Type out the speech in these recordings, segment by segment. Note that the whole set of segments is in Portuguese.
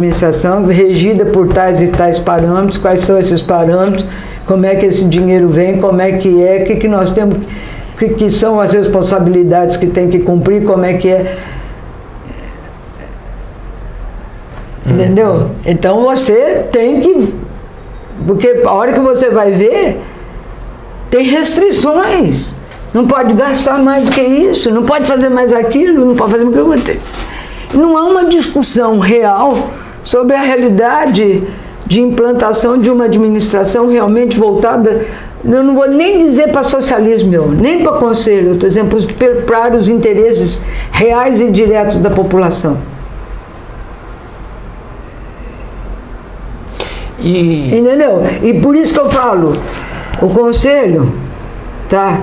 administração regida por tais e tais parâmetros, quais são esses parâmetros, como é que esse dinheiro vem, como é, o que nós temos, que são as responsabilidades que tem que cumprir, como é que é. Entendeu? Então você tem que, porque a hora que você vai ver, tem restrições. Não pode gastar mais do que isso, não pode fazer mais aquilo, não pode fazer mais aquilo. Não há uma discussão real sobre a realidade de implantação de uma administração realmente voltada, eu não vou nem dizer para socialismo, nem para conselho, eu estou dizendo para os interesses reais e diretos da população. Entendeu? E por isso que eu falo, o conselho, tá?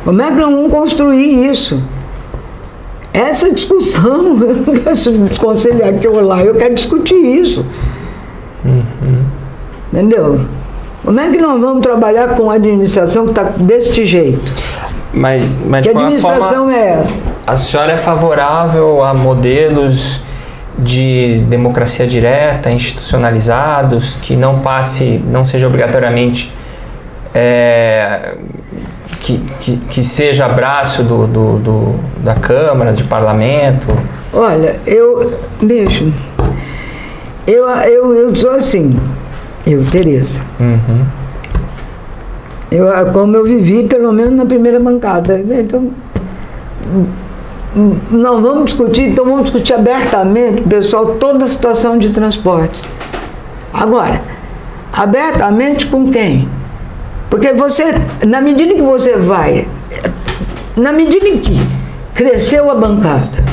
Como é que nós vamos construir isso? Essa discussão, eu não quero desconselhar aqui ou lá, eu quero discutir isso. Entendeu? Como é que nós vamos trabalhar com uma administração que está desse jeito? Mas que administração é essa? A senhora é favorável a modelos de democracia direta, institucionalizados, que não seja obrigatoriamente que seja braço da Câmara, de Parlamento? Olha, eu sou assim, Tereza. Como eu vivi, pelo menos na primeira bancada, então não vamos discutir, então vamos discutir abertamente, pessoal, toda a situação de transporte. Agora, abertamente com quem? Porque você, na medida que você vai, na medida em que cresceu a bancada,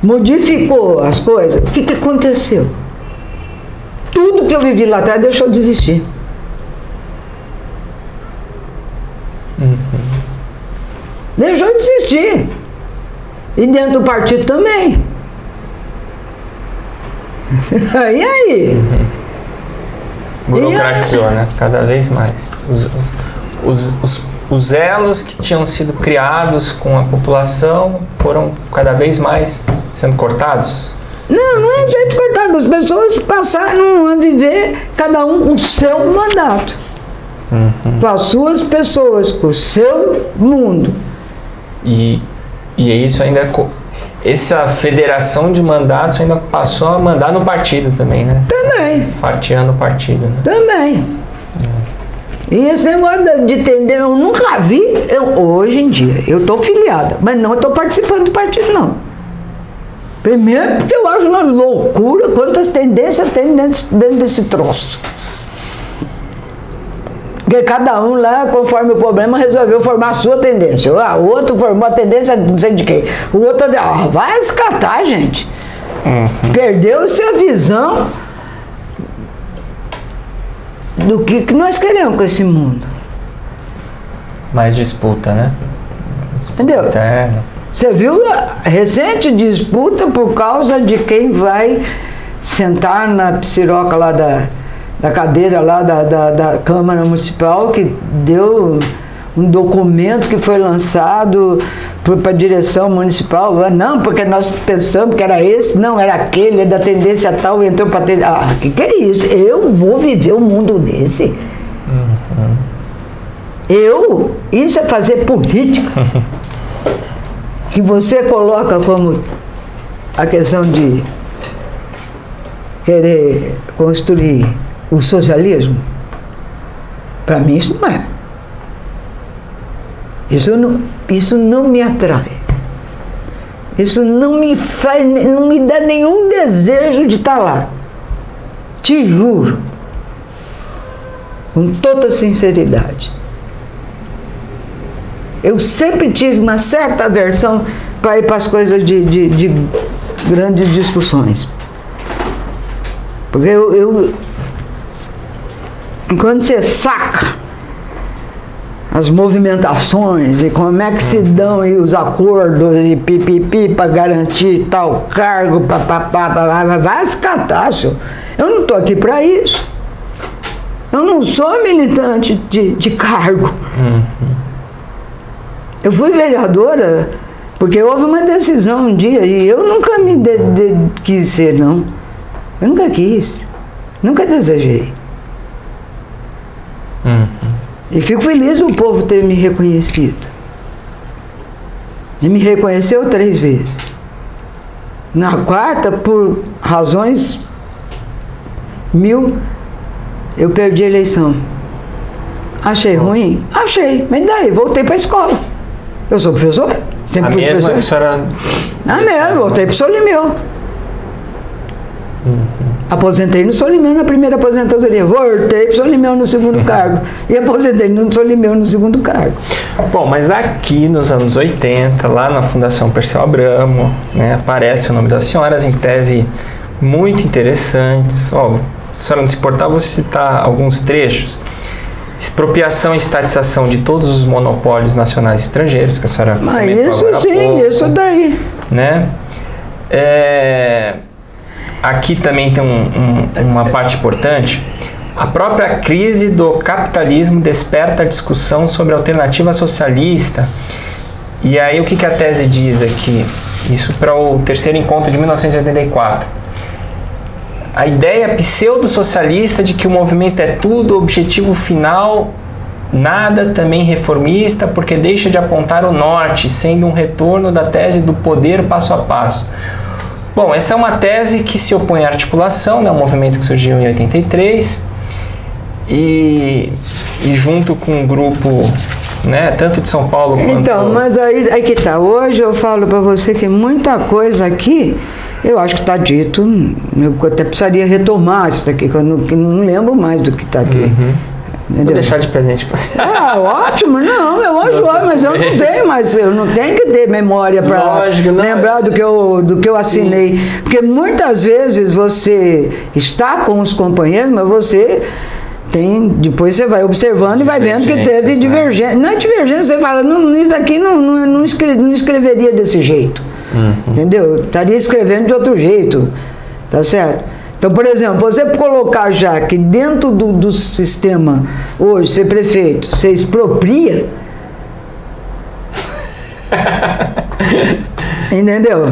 modificou as coisas, o que aconteceu? Tudo que eu vivi lá atrás deixou de existir. Deixou de existir. E dentro do partido também. E aí? Burocratizou, né? Cada vez mais. Os elos que tinham sido criados com a população foram cada vez mais sendo cortados? Não é sendo cortado. As pessoas passaram a viver cada um com o seu mandato. Com as suas pessoas, com o seu mundo. E isso ainda... Essa federação de mandatos ainda passou a mandar no partido também, né? Também. Fatiando o partido, né? Também. E esse negócio de entender, eu nunca vi, hoje em dia, eu estou filiada, mas não estou participando do partido, não. Primeiro porque eu acho uma loucura quantas tendências tem dentro desse troço. Porque cada um lá, conforme o problema, resolveu formar a sua tendência. O outro formou a tendência não sei de quem. O outro... vai escatar, gente. Perdeu-se a visão do que nós queremos com esse mundo. Mais disputa, né? Disputa entendeu? Interna. Você viu a recente disputa por causa de quem vai sentar na psiroca lá da cadeira lá da Câmara Municipal, que deu um documento que foi lançado para a direção municipal. Não, porque nós pensamos que era esse, não, era aquele, é da tendência tal, entrou para ter... que é isso? Eu vou viver um mundo desse? Isso é fazer política. Que você coloca como a questão de querer construir o socialismo. Para mim isso não é. Isso não me atrai. Isso não me dá nenhum desejo de estar lá. Te juro. Com toda sinceridade. Eu sempre tive uma certa aversão para ir para as coisas de grandes discussões. Porque quando você saca as movimentações e como é que se dão e os acordos e pipipi para garantir tal cargo, vai se catar, senhor. Eu não estou aqui para isso. Eu não sou militante de cargo. Eu fui vereadora porque houve uma decisão um dia e eu nunca me quis ser, não. Eu nunca quis, nunca desejei. E fico feliz do povo ter me reconhecido. E me reconheceu 3 vezes. Na 4ª, por razões 1000, eu perdi a eleição. Achei ruim? Achei, mas daí voltei para a escola. Eu sou professora, sempre fui mesma professora. A mesmo, voltei para o Solimeu. Aposentei no Solimeu na primeira aposentadoria, voltei para o Solimeu no segundo cargo e aposentei no Solimeu no segundo cargo. Bom, mas aqui nos anos 80, lá na Fundação Perseu Abramo, né, aparece o nome das senhoras em tese muito interessantes. Ó, se a senhora não se importar, vou citar alguns trechos. Expropriação e estatização de todos os monopólios nacionais e estrangeiros, que a senhora comentou isso agora sim, há pouco, isso daí. né? Aqui também tem uma parte importante. A própria crise do capitalismo desperta a discussão sobre a alternativa socialista. E aí o que a tese diz aqui? Isso para o terceiro encontro de 1984. A ideia pseudo-socialista de que o movimento é tudo, objetivo final, nada, também reformista, porque deixa de apontar o norte, sendo um retorno da tese do poder passo a passo. Bom, essa é uma tese que se opõe à articulação, né, um movimento que surgiu em 83, e junto com um grupo, né, tanto de São Paulo quanto... Então, mas aí que tá. Hoje eu falo para você que muita coisa aqui, eu acho que está dito, eu até precisaria retomar isso daqui, que eu não lembro mais do que está aqui. Vou deixar de presente para você. Ótimo, não, eu acho ótimo, mas eu não tenho mais, eu não tenho que ter memória para lembrar do que eu assinei. Porque muitas vezes você está com os companheiros, mas você depois você vai observando e vai vendo que teve divergência. Não é divergência, você fala, isso aqui não escreveria desse jeito. Entendeu? Estaria escrevendo de outro jeito, tá certo? Então, por exemplo, você colocar já que dentro do sistema hoje, ser prefeito, você expropria, entendeu?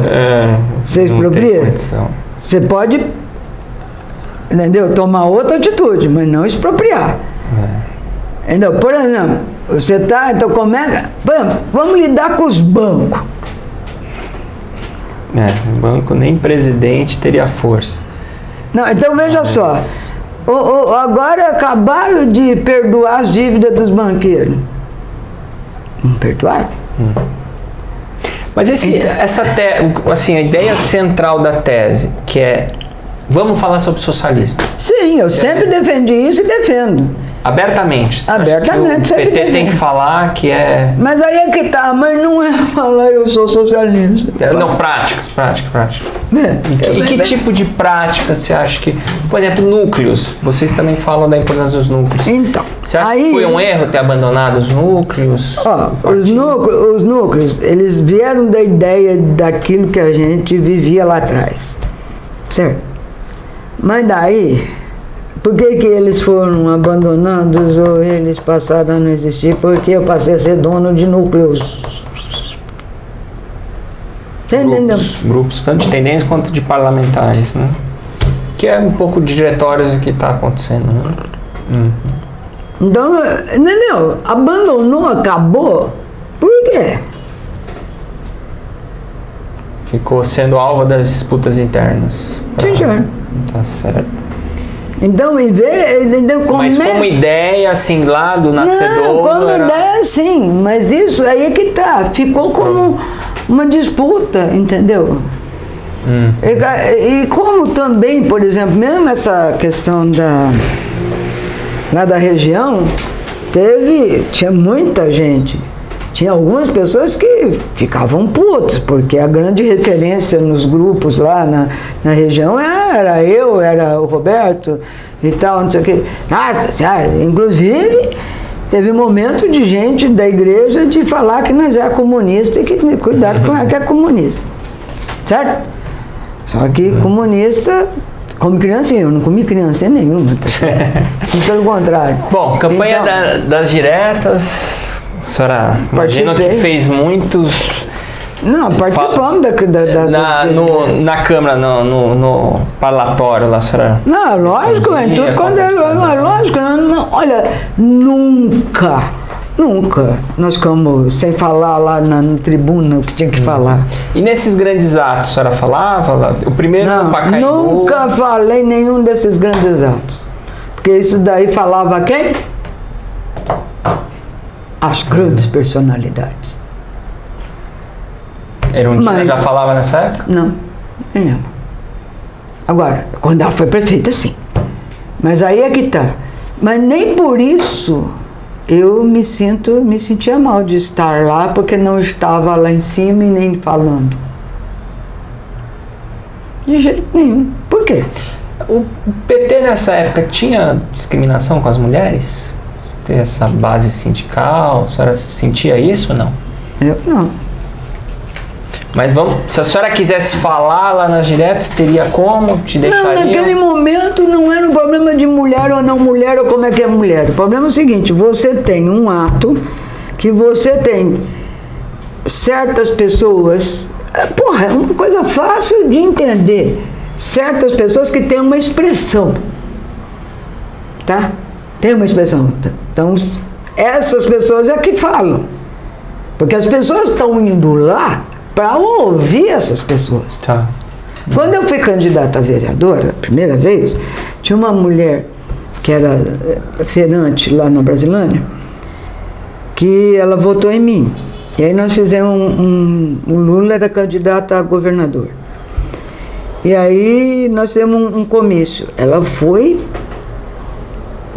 Você expropria, você pode, entendeu? Tomar outra atitude, mas não expropriar. Entendeu? Por exemplo, você tá, então vamos lidar com os bancos. O banco nem presidente teria força. Não, então veja só, agora acabaram de perdoar as dívidas dos banqueiros. Não perdoaram? Mas a ideia central da tese, que é, vamos falar sobre socialismo. Sim, eu sempre defendi isso e defendo. Abertamente. Abertamente. O PT tem que falar que é... Mas aí é que tá, mas não é falar eu sou socialista. Não, prática. E que tipo de prática você acha que... Por exemplo, núcleos. Vocês também falam da importância dos núcleos. Então, você acha que foi um erro ter abandonado os núcleos? Os núcleos, eles vieram da ideia daquilo que a gente vivia lá atrás. Certo? Mas daí... Por que eles foram abandonados ou eles passaram a não existir? Porque eu passei a ser dono de núcleos. Grupos, tanto de tendência quanto de parlamentares, né? Que é um pouco de diretórios do que está acontecendo, né? Então, entendeu? Abandonou, acabou. Por quê? Ficou sendo alvo das disputas internas. Tá certo. Então, mas como ideia, assim, lá do nascedor... Não, como ideia, sim. Mas isso aí é que tá. Ficou como uma disputa, entendeu? E como também, por exemplo, mesmo essa questão lá da região, tinha muita gente. Tinha algumas pessoas que ficavam putos, porque a grande referência nos grupos lá na região era eu, era o Roberto e tal, não sei o quê. Nossa senhora, inclusive, teve momento de gente da igreja de falar que nós é comunista e que cuidado com que é comunista. Certo? Só que comunista... Come criancinha, eu não comi criancinha nenhuma. Pelo contrário. Bom, campanha das diretas... A senhora imagina que fez muitos Não, participamos na Câmara, no parlatório lá, a senhora... Não, lógico, em tudo quando é lógico. Olha, nunca nós ficamos sem falar lá na tribuna o que tinha que falar. E nesses grandes atos, a senhora falava? O primeiro no Pacaembu... Nunca falei nenhum desses grandes atos. Porque isso daí falava quem? As grandes personalidades. Erundina já falava nessa época? Não, nem ela. Agora, quando ela foi prefeita, sim. Mas aí é que tá. Mas nem por isso eu me sentia mal de estar lá, porque não estava lá em cima e nem falando. De jeito nenhum. Por quê? O PT nessa época tinha discriminação com as mulheres? Ter essa base sindical, a senhora sentia isso ou não? Eu não. Mas se a senhora quisesse falar lá nas diretas, teria como? Te deixaria? Não, naquele momento não era um problema de mulher ou não mulher ou como é que é mulher. O problema é o seguinte, você tem um ato que você tem certas pessoas... é uma coisa fácil de entender. Certas pessoas que têm uma expressão. Tá? Tem uma expressão. Então, essas pessoas é que falam. Porque as pessoas estão indo lá para ouvir essas pessoas. Tá. Quando eu fui candidata a vereadora, a primeira vez, tinha uma mulher que era feirante lá na Brasilândia, que ela votou em mim. E aí nós fizemos o Lula era candidato a governador. E aí nós fizemos um comício. Ela foi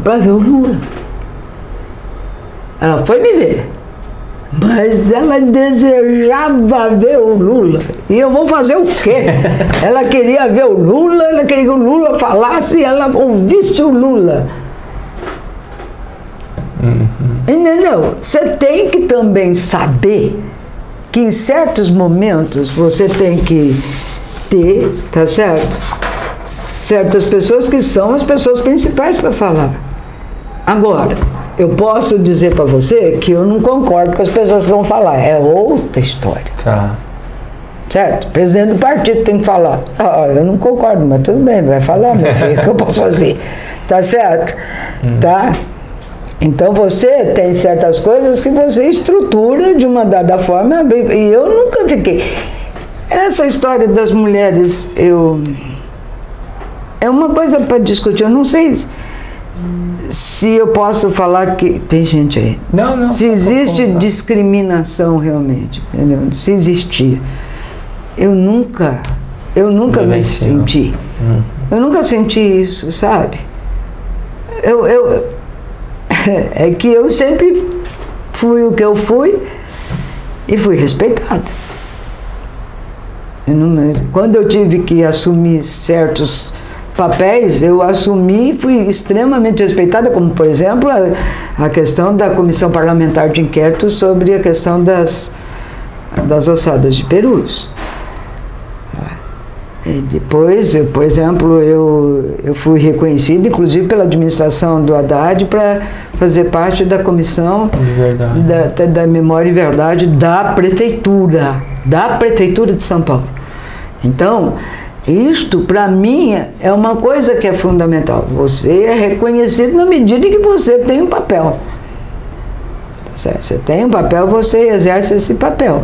para ver o Lula. Ela foi me ver. Mas ela desejava ver o Lula. E eu vou fazer o quê? Ela queria ver o Lula, ela queria que o Lula falasse e ela ouvisse o Lula. Entendeu? Você tem que também saber que em certos momentos você tem que ter, tá certo? Certas pessoas que são as pessoas principais para falar. Agora, eu posso dizer para você que eu não concordo com as pessoas que vão falar. É outra história. Tá. Certo? O presidente do partido tem que falar. Eu não concordo, mas tudo bem, vai falar, meu filho, o que eu posso fazer? Tá certo? Tá? Então você tem certas coisas que você estrutura de uma dada forma, e eu nunca fiquei. Essa história das mulheres, é uma coisa para discutir. Eu não sei se eu posso falar que tem gente aí. Não. Se existe discriminação realmente, entendeu? Se existia. Eu nunca me senti. Eu nunca senti isso, sabe? É que eu sempre fui o que eu fui e fui respeitada. Quando eu tive que assumir certos papéis, eu assumi e fui extremamente respeitada, como, por exemplo, a questão da Comissão Parlamentar de Inquérito sobre a questão das ossadas de perus. E depois, por exemplo, eu fui reconhecido, inclusive pela administração do Haddad, para fazer parte da Comissão da Memória e Verdade da Prefeitura de São Paulo. Então, isto, para mim, é uma coisa que é fundamental. Você é reconhecido na medida em que você tem um papel. Você tem um papel, você exerce esse papel.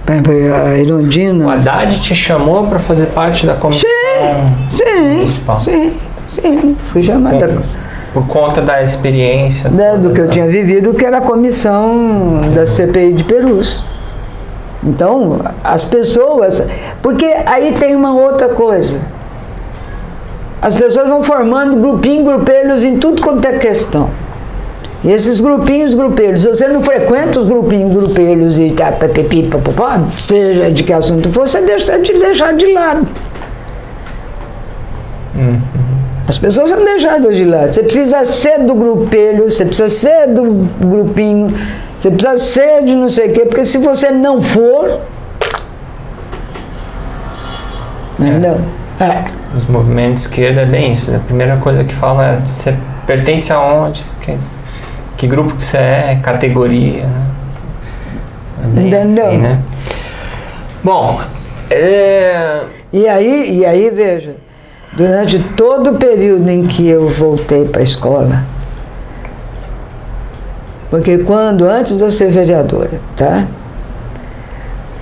A Erundina... O Haddad te chamou para fazer parte da comissão municipal? Sim, fui chamada. Por conta da experiência? Do que eu tinha vivido, que era a comissão da CPI de Perus. Então, as pessoas... Porque aí tem uma outra coisa. As pessoas vão formando grupelhos em tudo quanto é questão. E esses grupelhos, se você não frequenta os grupelhos e tá, seja de que assunto for, você deixa de lado. As pessoas são deixadas de lado. Você precisa ser do grupelho, você precisa ser do grupinho, você precisa ser de não sei o quê, porque se você não for... Entendeu? Os movimentos de esquerda é bem isso. A primeira coisa que fala é você pertence aonde, que grupo que você é, categoria, né? É bem entendeu? Assim, né? Bom, E aí, veja, durante todo o período em que eu voltei para a escola, porque antes de eu ser vereadora, tá?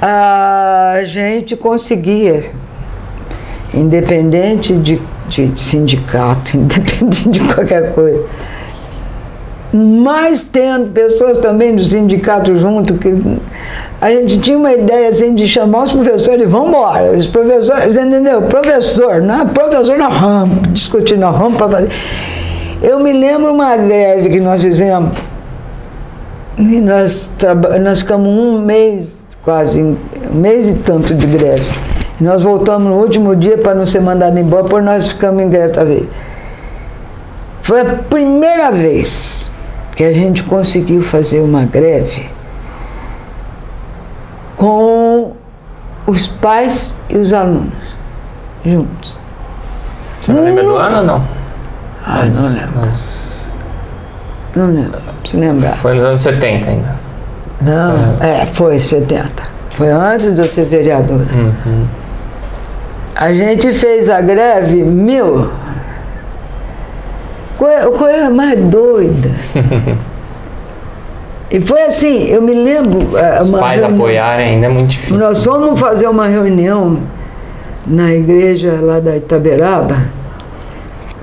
A gente conseguia, independente de sindicato, independente de qualquer coisa, mas tendo pessoas também do sindicato junto, que a gente tinha uma ideia assim de chamar os professores e vamos embora. Os professores, entendeu? Professor na rampa, discutir na rampa para fazer. Eu me lembro uma greve que nós fizemos, e nós ficamos um mês, quase, um mês e tanto de greve. Nós voltamos no último dia para não ser mandado embora, por nós ficamos em greve outra vez. Foi a primeira vez que a gente conseguiu fazer uma greve com os pais e os alunos juntos. Você não lembra do ano ou não? Não lembro. Não lembro, se lembrar. Foi nos anos 70 ainda. Não, foi 70. Foi antes de eu ser vereadora. Uhum. A gente fez a greve, coisa mais doida. E foi assim, eu me lembro... Os pais apoiarem ainda é muito difícil. Nós fomos fazer uma reunião na igreja lá da Itaberaba.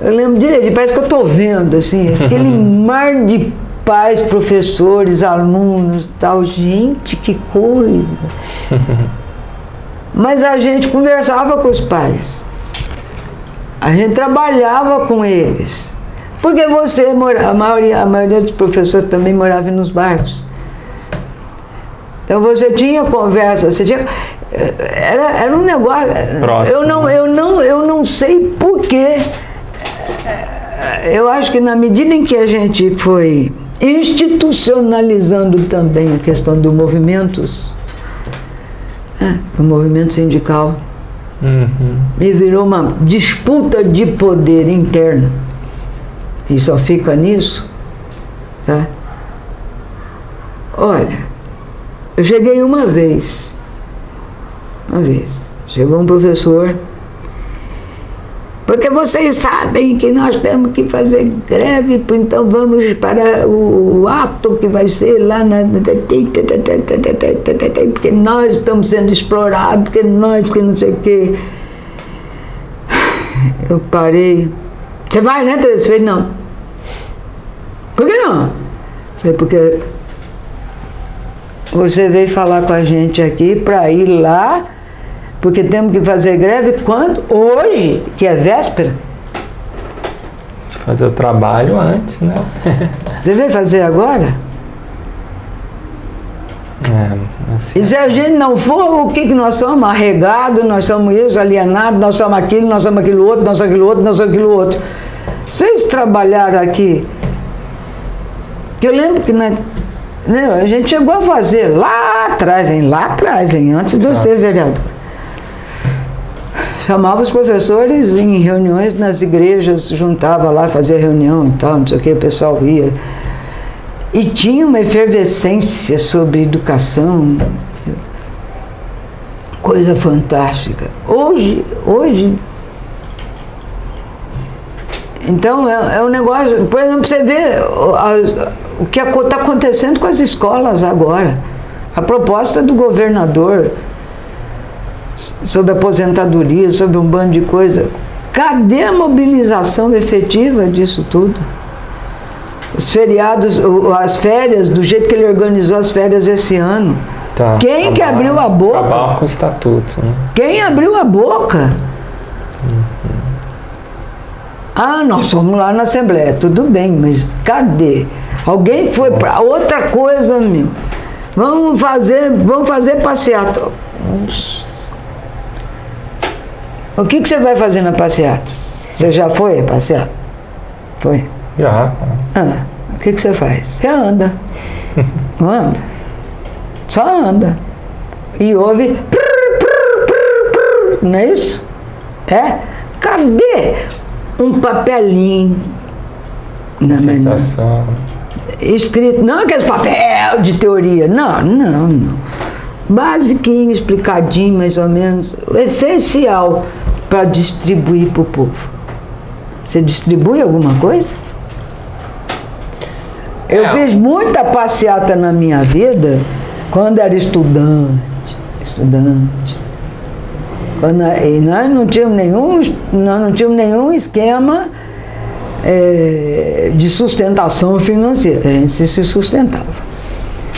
Eu lembro direito, parece que eu estou vendo, assim, aquele mar de pais, professores, alunos e tal. Gente, que coisa! Mas a gente conversava com os pais. A gente trabalhava com eles. Porque a maioria dos professores também morava nos bairros. Então você tinha conversa, era um negócio. Próximo. Eu não sei porquê. Eu acho que na medida em que a gente foi institucionalizando também a questão dos movimentos, o movimento sindical, e virou uma disputa de poder interno, e só fica nisso, tá? Olha, eu cheguei uma vez, chegou um professor, porque vocês sabem que nós temos que fazer greve, então vamos para o ato que vai ser lá porque nós estamos sendo explorados, porque nós que não sei o quê. Eu parei. Você vai, né, Teresa? Falei, não. Por que não? Falei, porque você veio falar com a gente aqui para ir lá, porque temos que fazer greve quando? Hoje, que é véspera. Fazer o trabalho antes, né? Você veio fazer agora? Assim, e se a gente não for, o que nós somos? Arregados, nós somos isso, alienados, nós somos aquilo, nós somos aquilo outro, nós somos aquilo outro, nós somos aquilo outro. Vocês trabalharam aqui, que eu lembro que a gente chegou a fazer lá atrás, antes de eu ser vereador. Chamava os professores em reuniões nas igrejas, juntava lá, fazia reunião e tal, não sei o que, o pessoal ia. E tinha uma efervescência sobre educação, coisa fantástica. Hoje então é um negócio, por exemplo, você vê o que está acontecendo com as escolas agora. A proposta do governador sobre aposentadoria, sobre um bando de coisa. Cadê a mobilização efetiva disso tudo? Os feriados, as férias, do jeito que ele organizou as férias esse ano. Tá, Quem que abriu a boca? Acabar com o estatuto, né? Quem abriu a boca? Nós fomos lá na Assembleia, tudo bem, mas cadê? Alguém foi para outra coisa, meu. Vamos fazer passeata. O que você vai fazer na passeata? Você já foi a passeata? Foi? Já. O que você faz? Você anda. Não anda? Só anda. E ouve. Não é isso? Cadê um papelinho? Sensação. Escrito, não aqueles papel de teoria. Não. basiquinho, explicadinho, mais ou menos, o essencial para distribuir para o povo. Você distribui alguma coisa? Eu fiz muita passeata na minha vida quando era estudante. E nós não tínhamos nenhum esquema de sustentação financeira. A gente se sustentava.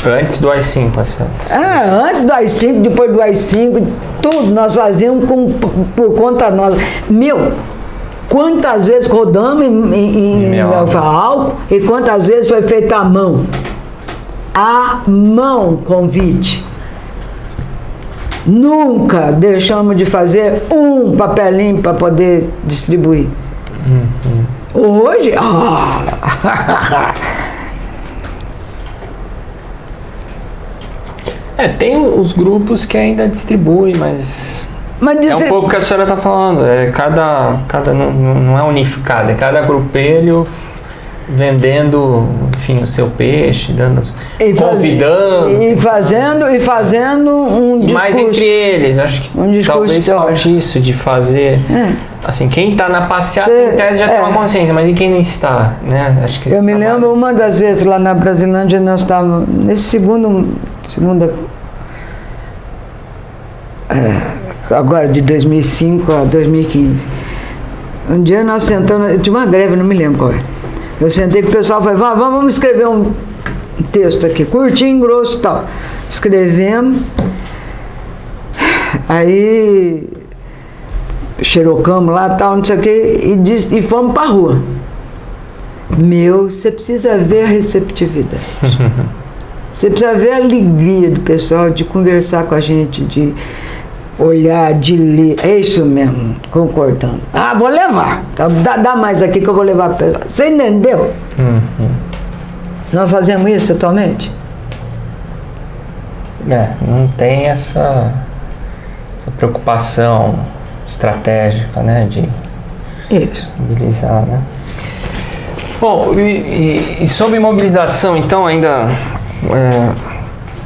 Antes do AI-5, passeata? Antes do AI-5, depois do AI-5, tudo nós fazíamos por conta nossa. Quantas vezes rodamos em álcool e quantas vezes foi feita à mão? À mão, convite. Nunca deixamos de fazer um papelinho para poder distribuir. Hoje, tem os grupos que ainda distribuem, mas é um pouco o que a senhora está falando. Não é unificado, é cada grupelho vendendo, enfim, o seu peixe, convidando. E fazendo um discurso. Mais entre eles, acho que talvez falte isso, de fazer. Assim, quem está na passeata em tese já tem uma consciência, mas e quem não está, né? Acho que eu me lembro uma das vezes lá na Brasilândia, nós estávamos nesse segunda agora de 2005 a 2015. Um dia nós sentamos, tinha uma greve, não me lembro qual era. Eu sentei com o pessoal e falei, vamos escrever um texto aqui, curtinho, grosso e tal. Escrevemos, aí xerocamos lá, tal, não sei o que, e fomos para a rua. Você precisa ver a receptividade. Você precisa ver a alegria do pessoal de conversar com a gente, de olhar, de ler. É isso mesmo, concordando. Vou levar. Dá mais aqui que eu vou levar para o pessoal. Você entendeu? Nós fazemos isso atualmente? Não tem essa preocupação estratégica, né, de mobilizar, né? Bom, e sobre mobilização, então, ainda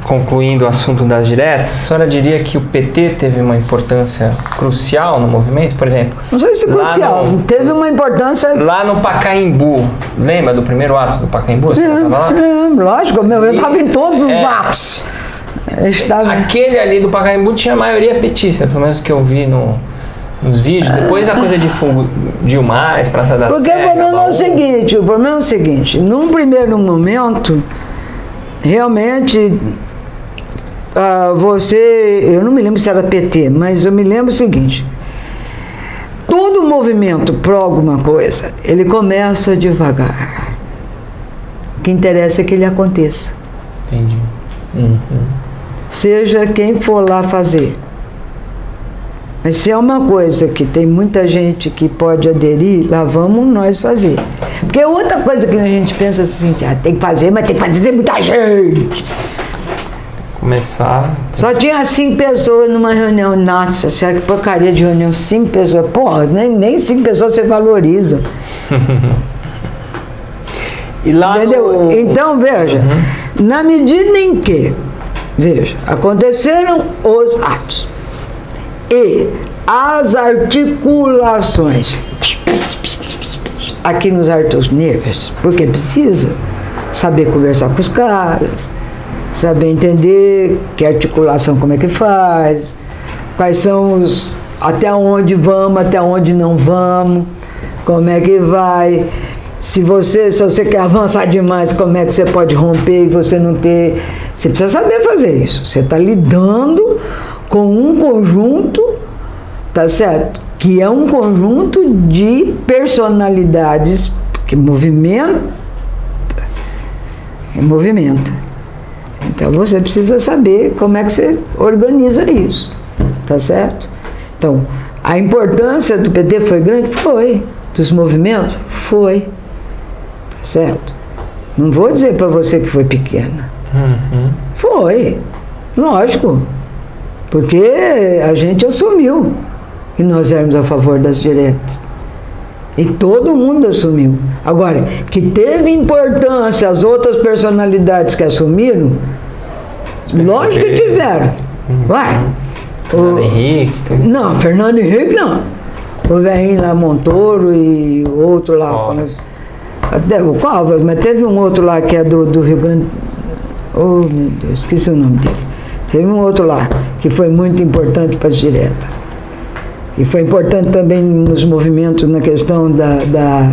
concluindo o assunto das diretas, a senhora diria que o PT teve uma importância crucial no movimento, por exemplo? Não sei se crucial, teve uma importância... Lá no Pacaembu, lembra do primeiro ato do Pacaembu? Você estava lá? Lógico, eu estava em todos os atos. Aquele ali do Pacaembu tinha a maioria petista, pelo menos que eu vi nos vídeos. Depois a coisa difundiu mais, Praça da Sé. Porque o problema é o seguinte, num primeiro momento, realmente, eu não me lembro se era PT, mas eu me lembro o seguinte, todo movimento pró alguma coisa, ele começa devagar. O que interessa é que ele aconteça. Entendi. Seja quem for lá fazer. Mas se é uma coisa que tem muita gente que pode aderir, lá vamos nós fazer. Porque outra coisa que a gente pensa assim, tem que fazer, mas tem que fazer, tem muita gente. Começar. Só tinha 5 pessoas numa reunião. Nossa, que porcaria de reunião, 5 pessoas. Porra, nem 5 pessoas você valoriza. E lá entendeu? Então, veja, na medida em que, aconteceram os atos e as articulações aqui nos altos níveis, porque precisa saber conversar com os caras, saber entender que articulação, como é que faz, quais são até onde vamos, até onde não vamos, como é que vai, se você quer avançar demais, como é que você pode romper e você não ter, você precisa saber fazer isso, você está lidando com um conjunto, tá certo? Que é um conjunto de personalidades que movimenta. Então você precisa saber como é que você organiza isso, tá certo? Então, a importância do PT foi grande? Foi. Dos movimentos? Foi. Tá certo? Não vou dizer para você que foi pequena. Foi. Lógico. Porque a gente assumiu que nós éramos a favor das diretas. E todo mundo assumiu. Agora, que teve importância as outras personalidades que assumiram, lógico que tiveram. Vai. Fernando Henrique, tudo. Não, Fernando Henrique não. O velhinho lá, Montoro e o outro lá. Covas. Até o Covas, mas teve um outro lá que é do Rio Grande. Oh, meu Deus, esqueci o nome dele. Teve um outro lá que foi muito importante para as diretas. E foi importante também nos movimentos na questão da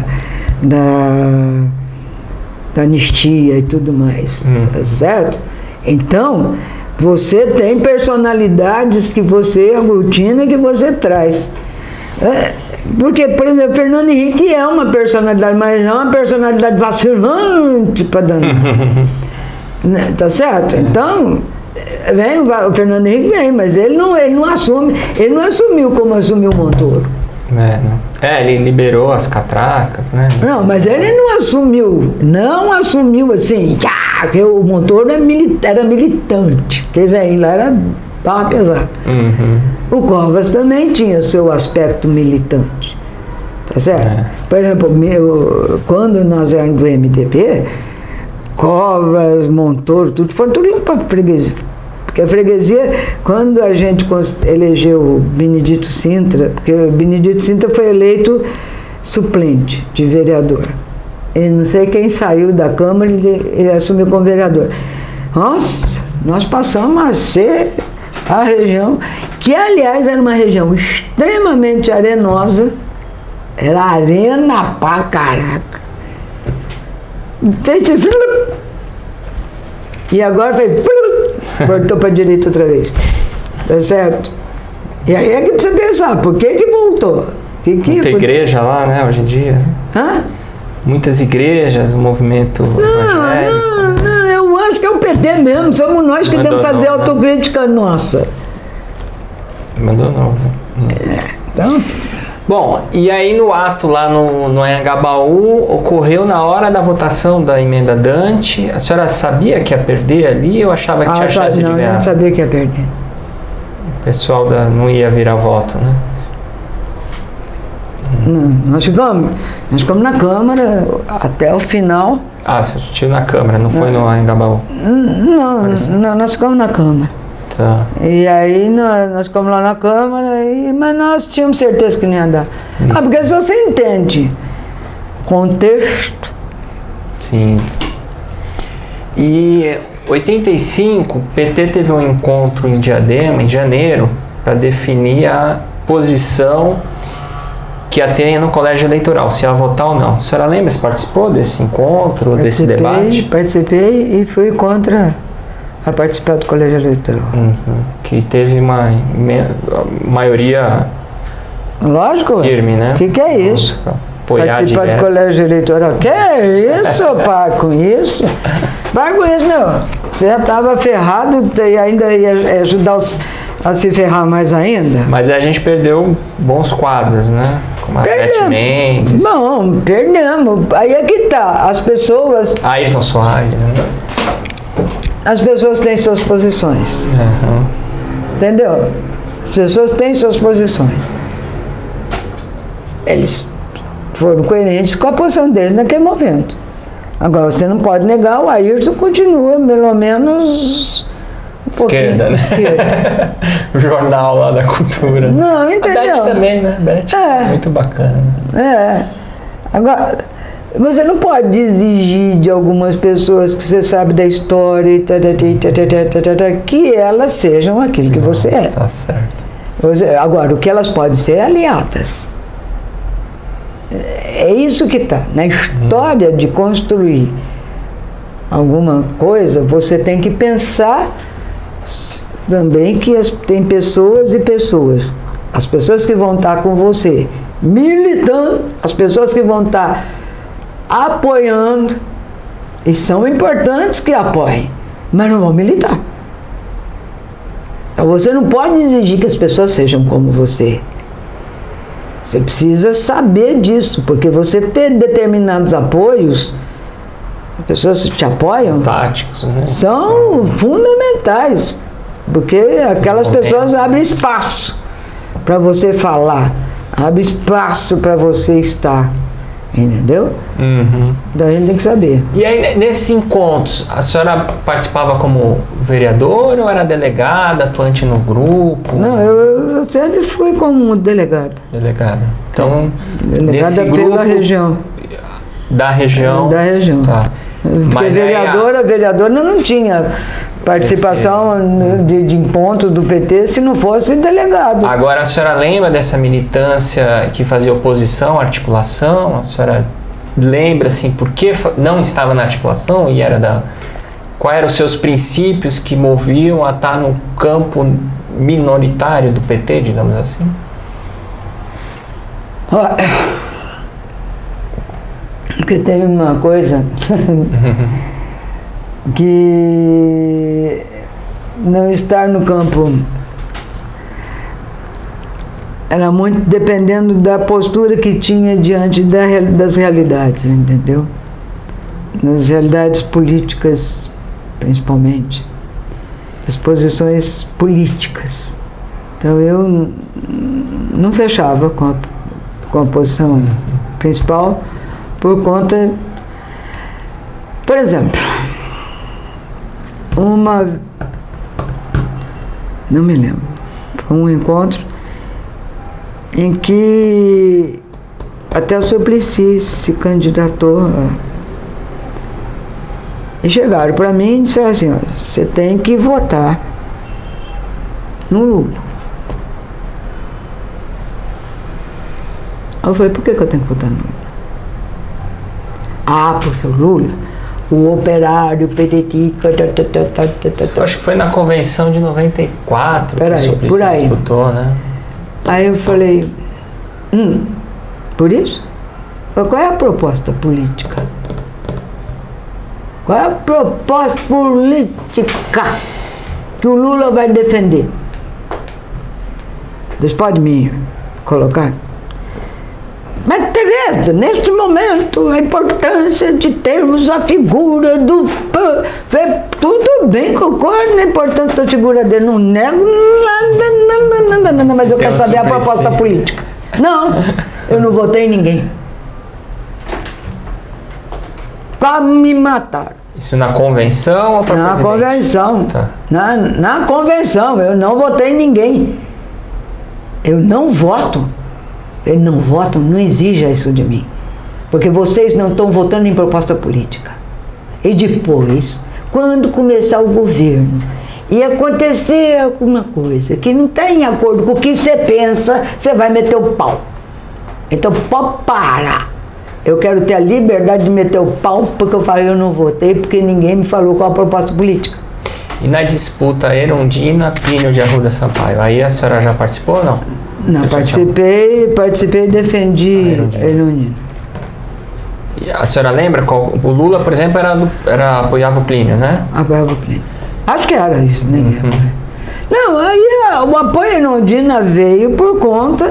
anistia e tudo mais. Tá certo? Então, você tem personalidades que você aglutina e que você traz. Porque, por exemplo, Fernando Henrique é uma personalidade, mas não é uma personalidade vacilante para danar. Tá certo? Então, vem o Fernando Henrique vem, mas ele não assumiu como assumiu o Montoro. Ele liberou as catracas, né? Não, mas ele não assumiu assim, porque o Montoro era militante, que vem lá era pau pesado. O Covas também tinha seu aspecto militante, tá certo? Por exemplo, quando nós éramos do MDB, Covas, Montoro, foram tudo lá para a freguesia. Porque a freguesia, quando a gente elegeu o Benedito Sintra, porque o Benedito Sintra foi eleito suplente de vereador. E não sei quem saiu da Câmara, ele assumiu como vereador. Nossa, nós passamos a ser a região, que aliás era uma região extremamente arenosa, era arena pra caraca. Fez e agora voltou para a direita outra vez. Tá certo? E aí é que precisa pensar, por que voltou? Muita igreja lá, né, hoje em dia. Muitas igrejas, o movimento evangélico. Não, eu acho que é o PT mesmo, somos nós que temos que fazer autocrítica nossa. Abandonou, né? Então... Bom, e aí no ato lá no Anhangabaú, ocorreu na hora da votação da emenda Dante. A senhora sabia que ia perder ali ou achava que tinha chance de ganhar? Não sabia que ia perder. O pessoal não ia virar voto, né? Não, nós ficamos na Câmara até o final. Você assistiu na Câmara, não foi no Anhangabaú? Não, nós ficamos na Câmara. Tá. E aí nós ficamos lá na Câmara, mas nós tínhamos certeza que não ia dar. Porque se você entende contexto. Sim. E 85, o PT teve um encontro em Diadema, em janeiro, para definir a posição que ia ter no colégio eleitoral, se ia votar ou não. A senhora lembra se participou desse encontro, desse debate? Participei e fui contra a participar do colégio eleitoral. Que teve uma maioria lógico, firme, né? O que é isso? Participar do colégio eleitoral. Que é isso? Para com isso. Para com isso, meu. Você já estava ferrado e ainda ia ajudar a se ferrar mais ainda. Mas a gente perdeu bons quadros, né? Como a Beth Mendes. Não, perdemos. Aí é que tá. As pessoas... Ayrton Soares, né? As pessoas têm suas posições. Entendeu? As pessoas têm suas posições. Eles foram coerentes com a posição deles naquele momento. Agora, você não pode negar, o Ayrton continua, pelo menos... esquerda, né? Esquerda. O jornal lá da cultura. Não, entendeu? A Beth também, né? Beth muito bacana. Agora... Você não pode exigir de algumas pessoas que você sabe da história que elas sejam aquilo que você é. Tá certo. Agora, o que elas podem ser é aliadas. É isso que está. Na história de construir alguma coisa, você tem que pensar também que tem pessoas e pessoas. As pessoas que vão estar com você militando, as pessoas que vão estar apoiando, e são importantes que apoiem, mas não vão militar. Então você não pode exigir que as pessoas sejam como você. Você precisa saber disso, porque você ter determinados apoios, as pessoas que te apoiam, táticos, né? São fundamentais, porque aquelas pessoas abrem espaço para você falar, abre espaço para você estar. Entendeu? Uhum. Então a gente tem que saber. E aí, nesses encontros, a senhora participava como vereadora ou era delegada, atuante no grupo? Não, eu sempre fui como delegada. Delegada. Então, Delegada nesse grupo pela região. da região. Da região. Tá. Porque Mas vereadora não tinha participação de encontros do PT se não fosse delegado. Agora, a senhora lembra dessa militância que fazia oposição à articulação? A senhora lembra, assim, por que não estava na articulação e era da... Quais eram os seus princípios que moviam a estar no campo minoritário do PT, digamos assim? Porque teve uma coisa que não estar no campo era muito dependendo da postura que tinha diante das realidades, entendeu? Das realidades políticas, principalmente, as posições políticas. Então eu não fechava com a posição principal por conta, por exemplo, não me lembro, foi um encontro em que até o Suplicy se candidatou e chegaram para mim e disseram assim, ó, você tem que votar no Lula. Eu falei, por que eu tenho que votar no Lula? Ah, porque o Lula, o operário, o PDT... Acho que foi na convenção de 94 que o Suplicy por aí disputou, né? Aí eu falei, por isso? Qual é a proposta política? Qual é a proposta política que o Lula vai defender? Vocês podem me colocar? Mas, Tereza, neste momento, a importância de termos a figura do... Tudo bem, concordo na importância da figura dele, não nego nada, mas eu quero saber a proposta política. Não, eu não votei em ninguém. Quase me mataram. Isso na convenção ou para presidente? Na convenção. Tá. Na convenção, eu não votei em ninguém. Eu não voto. Eles não votam, não exija isso de mim. Porque vocês não estão votando em proposta política. E depois, quando começar o governo e acontecer alguma coisa que não está em acordo com o que você pensa, você vai meter o pau. Então pode parar. Eu quero ter a liberdade de meter o pau, porque eu falei, eu não votei, porque ninguém me falou qual a proposta política. E na disputa Erundina, Plínio de Arruda Sampaio, aí a senhora já participou ou não? Não, participei e defendi a Erundina. E a senhora lembra? O Lula, por exemplo, apoiava o Plínio, né? Apoiava o Plínio. Acho que era isso, nem lembro. Não, aí o apoio à Erundina veio por conta...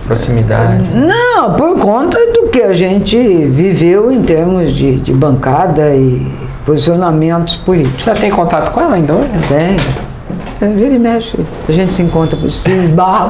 Proximidade. Não, por conta do que a gente viveu em termos de bancada e posicionamentos políticos. Você tem contato com ela ainda hoje? Tem. Vira e mexe. A gente se encontra por si, esbarra.